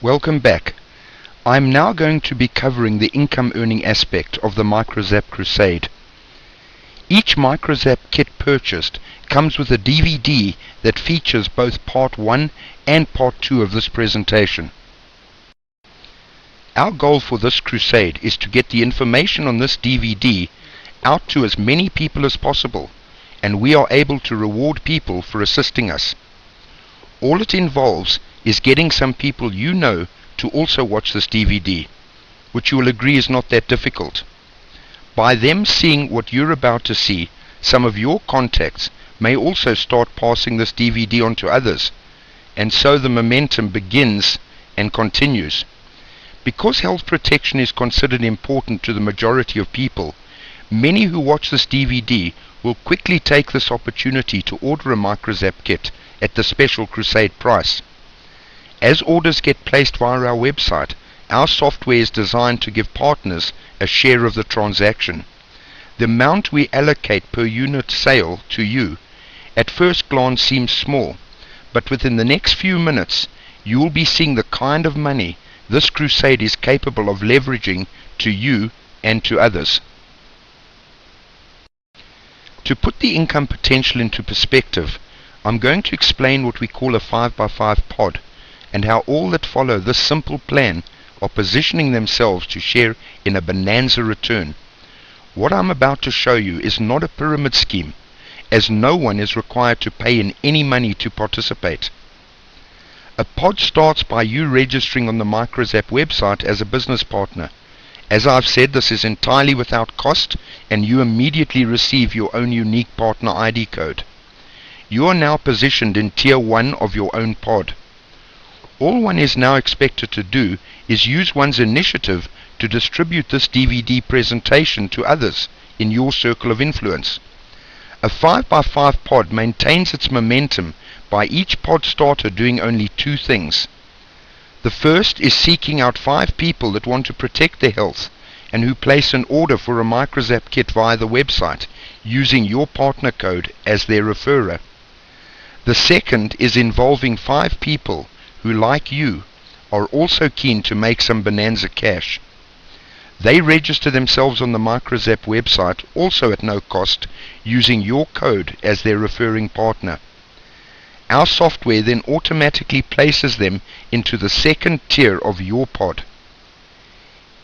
Welcome back. I'm now going to be covering the income earning aspect of the MicroZap Crusade. Each MicroZap kit purchased comes with a DVD that features both Part 1 and Part 2 of this presentation. Our goal for this crusade is to get the information on this DVD out to as many people as possible, and we are able to reward people for assisting us. All it involves is getting some people you know to also watch this DVD, which you will agree is not that difficult. By them seeing what you're about to see, some of your contacts may also start passing this DVD on to others, and so the momentum begins and continues. Because health protection is considered important to the majority of people, many who watch this DVD will quickly take this opportunity to order a MicroZap kit at the special crusade price. As orders get placed via our website, our software is designed to give partners a share of the transaction. The amount we allocate per unit sale to you at first glance seems small, but within the next few minutes you will be seeing the kind of money this crusade is capable of leveraging to you and to others. To put the income potential into perspective, I'm going to explain what we call a 5x5 pod, and how all that follow this simple plan are positioning themselves to share in a bonanza return. What I'm about to show you is not a pyramid scheme, as no one is required to pay in any money to participate. A pod starts by you registering on the MicroZap website as a business partner. As I've said, this is entirely without cost, and you immediately receive your own unique partner ID code. You are now positioned in Tier 1 of your own pod. All one is now expected to do is use one's initiative to distribute this DVD presentation to others in your circle of influence. A 5x5 pod maintains its momentum by each pod starter doing only two things. The first is seeking out 5 people that want to protect their health and who place an order for a MicroZap kit via the website using your partner code as their referrer. The second is involving 5 people who, like you, are also keen to make some bonanza cash. They register themselves on the MicroZap website, also at no cost, using your code as their referring partner. Our software then automatically places them into the second tier of your pod.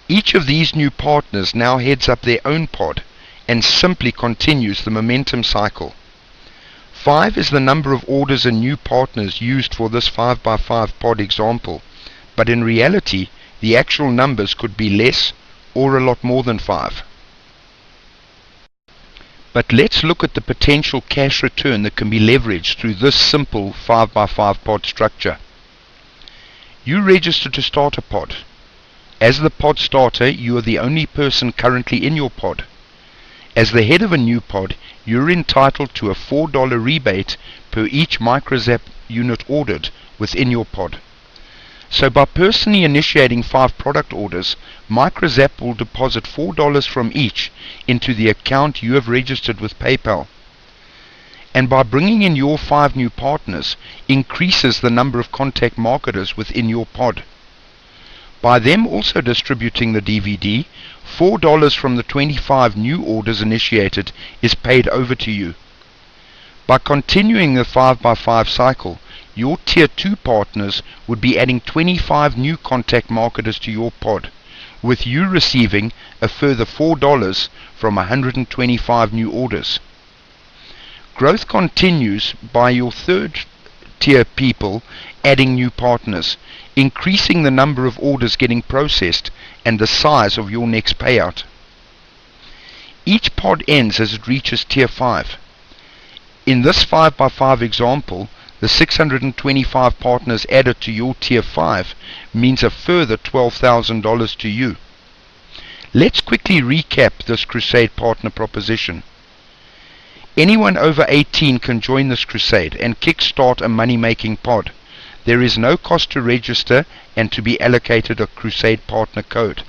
Each of these new partners now heads up their own pod and simply continues the momentum cycle. 5 is the number of orders and new partners used for this 5x5 pod example, but in reality the actual numbers could be less or a lot more than 5. But let's look at the potential cash return that can be leveraged through this simple 5x5 pod structure. You register to start a pod. As the pod starter, you are the only person currently in your pod. As the head of a new pod, you're entitled to a $4 rebate per each MicroZap unit ordered within your pod. So by personally initiating 5 product orders, MicroZap will deposit $4 from each into the account you have registered with PayPal. And by bringing in your 5 new partners, increases the number of contact marketers within your pod. By them also distributing the DVD, $4 from the 25 new orders initiated is paid over to you. By continuing the 5x5 cycle, your Tier 2 partners would be adding 25 new contact marketers to your pod, with you receiving a further $4 from 125 new orders. Growth continues by your third tier people adding new partners, increasing the number of orders getting processed and the size of your next payout. Each pod ends as it reaches Tier 5. In this 5x5 example, the 625 partners added to your Tier 5 means a further $12,000 to you. Let's quickly recap this crusade partner proposition. Anyone over 18 can join this crusade and kickstart a money-making pod. There is no cost to register and to be allocated a crusade partner code.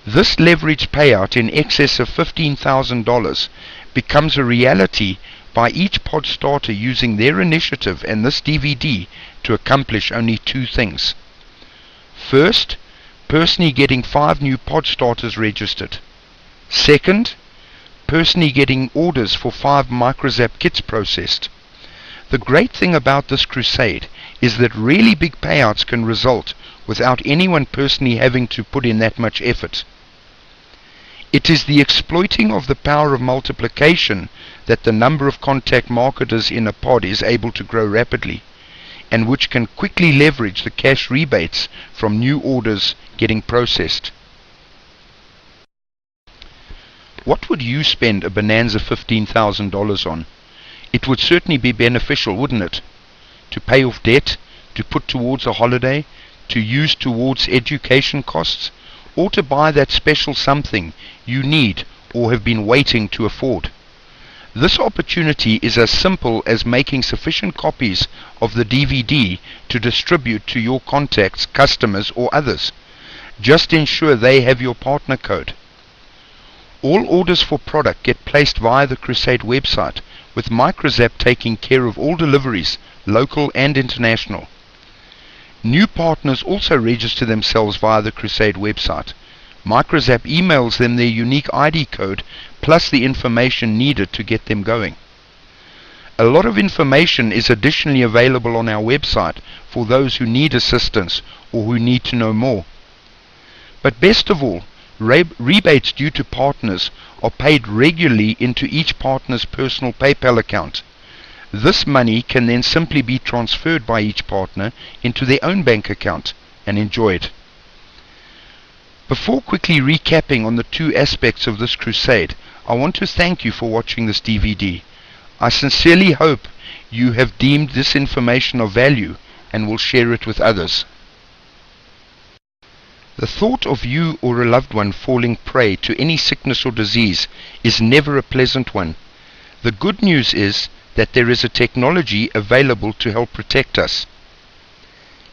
This leveraged payout in excess of $15,000 becomes a reality by each pod starter using their initiative and this DVD to accomplish only two things. First, personally getting 5 new pod starters registered. Second, personally getting orders for 5 MicroZap kits processed. The great thing about this crusade is that really big payouts can result without anyone personally having to put in that much effort. It is the exploiting of the power of multiplication that the number of contact marketers in a pod is able to grow rapidly, and which can quickly leverage the cash rebates from new orders getting processed. What would you spend a bonanza $15,000 on? It would certainly be beneficial, wouldn't it? To pay off debt, to put towards a holiday, to use towards education costs, or to buy that special something you need or have been waiting to afford. This opportunity is as simple as making sufficient copies of the DVD to distribute to your contacts, customers, or others. Just ensure they have your partner code. All orders for product get placed via the Crusade website, with MicroZap taking care of all deliveries, local and international. New partners also register themselves via the Crusade website. MicroZap emails them their unique ID code plus the information needed to get them going. A lot of information is additionally available on our website for those who need assistance or who need to know more. But best of all, rebates due to partners are paid regularly into each partner's personal PayPal account. This money can then simply be transferred by each partner into their own bank account and enjoyed. Before quickly recapping on the 2 aspects of this crusade, I want to thank you for watching this DVD. I sincerely hope you have deemed this information of value and will share it with others. The thought of you or a loved one falling prey to any sickness or disease is never a pleasant one. The good news is that there is a technology available to help protect us.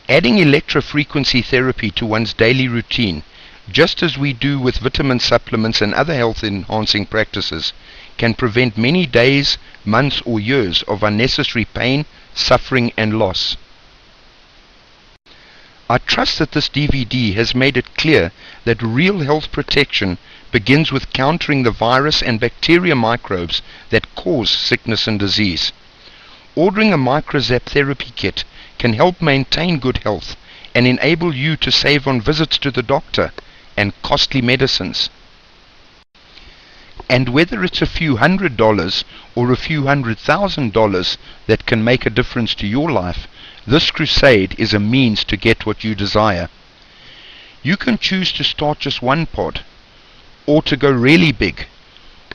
Adding electrofrequency therapy to one's daily routine, just as we do with vitamin supplements and other health-enhancing practices, can prevent many days, months or years of unnecessary pain, suffering and loss. I trust that this DVD has made it clear that real health protection begins with countering the virus and bacteria microbes that cause sickness and disease. Ordering a MicroZap therapy kit can help maintain good health and enable you to save on visits to the doctor and costly medicines. And whether it's a few $100s or a few $100,000 that can make a difference to your life, this crusade is a means to get what you desire. You can choose to start just 1 pod, or to go really big.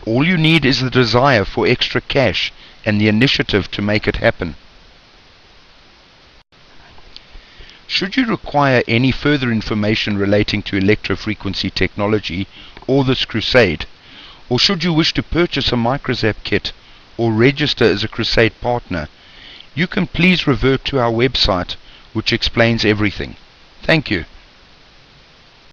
All you need is the desire for extra cash and the initiative to make it happen. Should you require any further information relating to electrofrequency technology or this crusade, or should you wish to purchase a MicroZap kit or register as a Crusade partner, you can please revert to our website, which explains everything. Thank you.